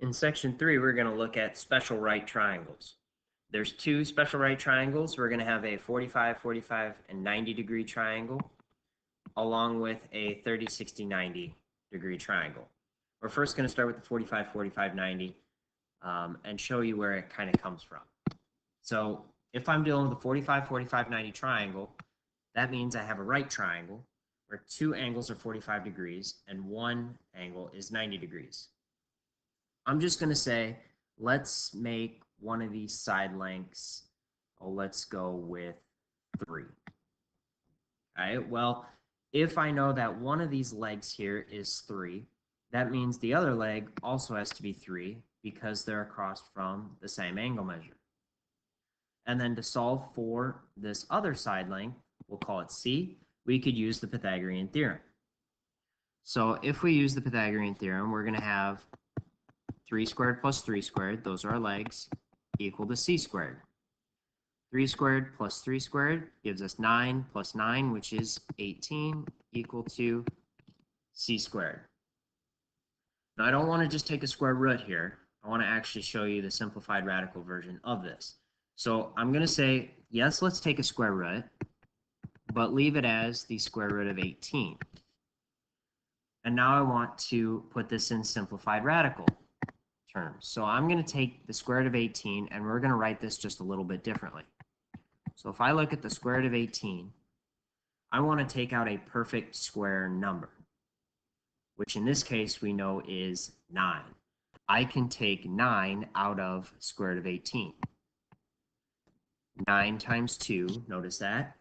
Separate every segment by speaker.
Speaker 1: In section 3, we're going to look at special right triangles. There's two special right triangles. We're going to have a 45, 45, and 90 degree triangle, along with a 30, 60, 90 degree triangle. We're first going to start with the 45, 45, 90 and show you where it kind of comes from. So if I'm dealing with a 45, 45, 90 triangle, that means I have a right triangle where two angles are 45 degrees and one angle is 90 degrees. I'm just going to say, let's make one of these side lengths, let's go with 3. All right, well, if I know that one of these legs here is 3, that means the other leg also has to be 3 because they're across from the same angle measure. And then to solve for this other side length, we'll call it C, we could use the Pythagorean theorem. So if we use the Pythagorean theorem, we're going to have 3 squared plus 3 squared, those are our legs, equal to C squared. 3 squared plus 3 squared gives us 9 plus 9, which is 18, equal to C squared. Now I don't want to just take a square root here. I want to actually show you the simplified radical version of this. So I'm going to say, yes, let's take a square root, but leave it as the square root of 18. And now I want to put this in simplified radical terms. So I'm going to take the square root of 18, and we're going to write this just a little bit differently. So if I look at the square root of 18, I want to take out a perfect square number, which in this case we know is 9. I can take 9 out of square root of 18. 9 times 2, notice that,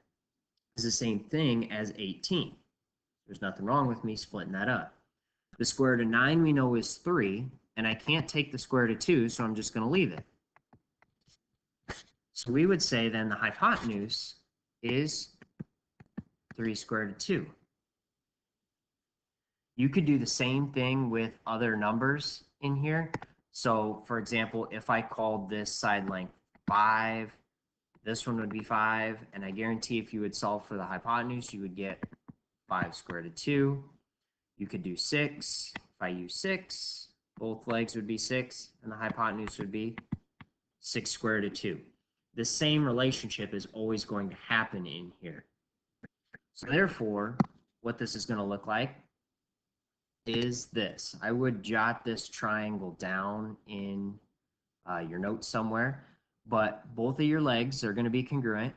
Speaker 1: is the same thing as 18. There's nothing wrong with me splitting that up. The square root of 9 we know is 3, and I can't take the square root of 2, so I'm just going to leave it. So we would say then the hypotenuse is 3 square root of 2. You could do the same thing with other numbers in here. So, for example, if I called this side length 5, this one would be 5, and I guarantee if you would solve for the hypotenuse, you would get 5 square root of 2. You could do 6. If I use 6, both legs would be 6, and the hypotenuse would be 6 square root of 2. The same relationship is always going to happen in here. So therefore, what this is going to look like is this. I would jot this triangle down in your notes somewhere, but both of your legs are going to be congruent,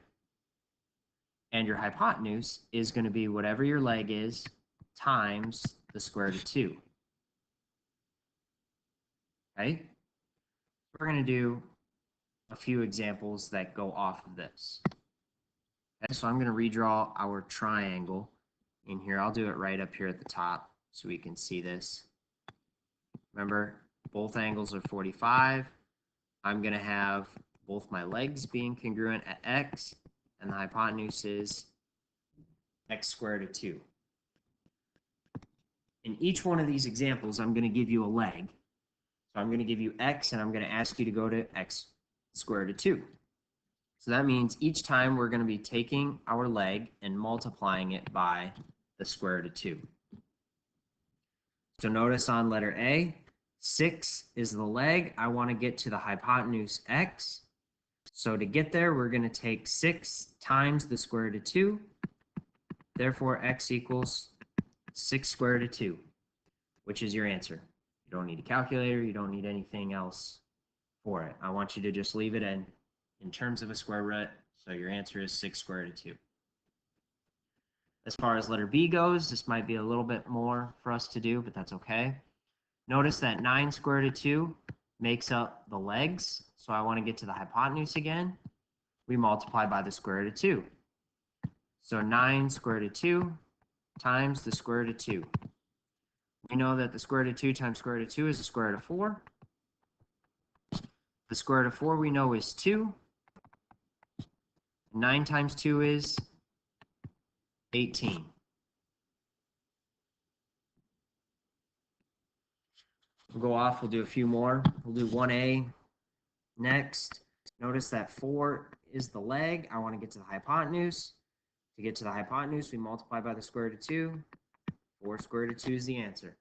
Speaker 1: and your hypotenuse is going to be whatever your leg is times the square root of 2. Okay? We're going to do a few examples that go off of this. Okay, so I'm going to redraw our triangle in here. I'll do it right up here at the top so we can see this. Remember, both angles are 45. I'm going to have both my legs being congruent at x, and the hypotenuse is x squared of 2. In each one of these examples, I'm going to give you a leg. So I'm going to give you x, and I'm going to ask you to go to x squared of 2. So that means each time we're going to be taking our leg and multiplying it by the square root of 2. So notice on letter A, 6 is the leg. I want to get to the hypotenuse x. So to get there, we're going to take 6 times the square root of 2. Therefore, x equals 6 square root of 2, which is your answer. You don't need a calculator. You don't need anything else for it. I want you to just leave it in terms of a square root. So your answer is 6 square root of 2. As far as letter B goes, this might be a little bit more for us to do, but that's okay. Notice that 9 square root of 2 makes up the legs. So I want to get to the hypotenuse again. We multiply by the square root of 2. So 9 square root of 2 times the square root of 2. We know that the square root of 2 times square root of 2 is the square root of 4. The square root of 4 we know is 2. 9 times 2 is 18. We'll go off, we'll do a few more. We'll do 1A next. Notice that 4 is the leg. I want to get to the hypotenuse. To get to the hypotenuse, we multiply by the square root of 2. 4 square root of 2 is the answer.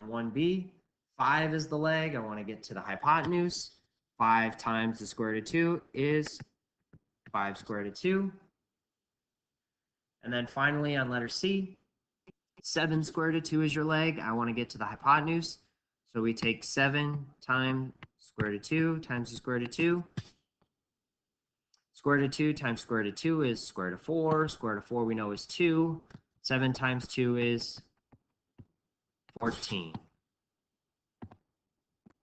Speaker 1: On 1B, 5 is the leg. I want to get to the hypotenuse. 5 times the square root of 2 is 5 square root of 2. And then finally on letter C, 7 square root of 2 is your leg. I want to get to the hypotenuse. So we take 7 times square root of 2 times the square root of 2. Square root of 2 times square root of 2 is square root of 4. Square root of 4 we know is 2. 7 times 2 is 14.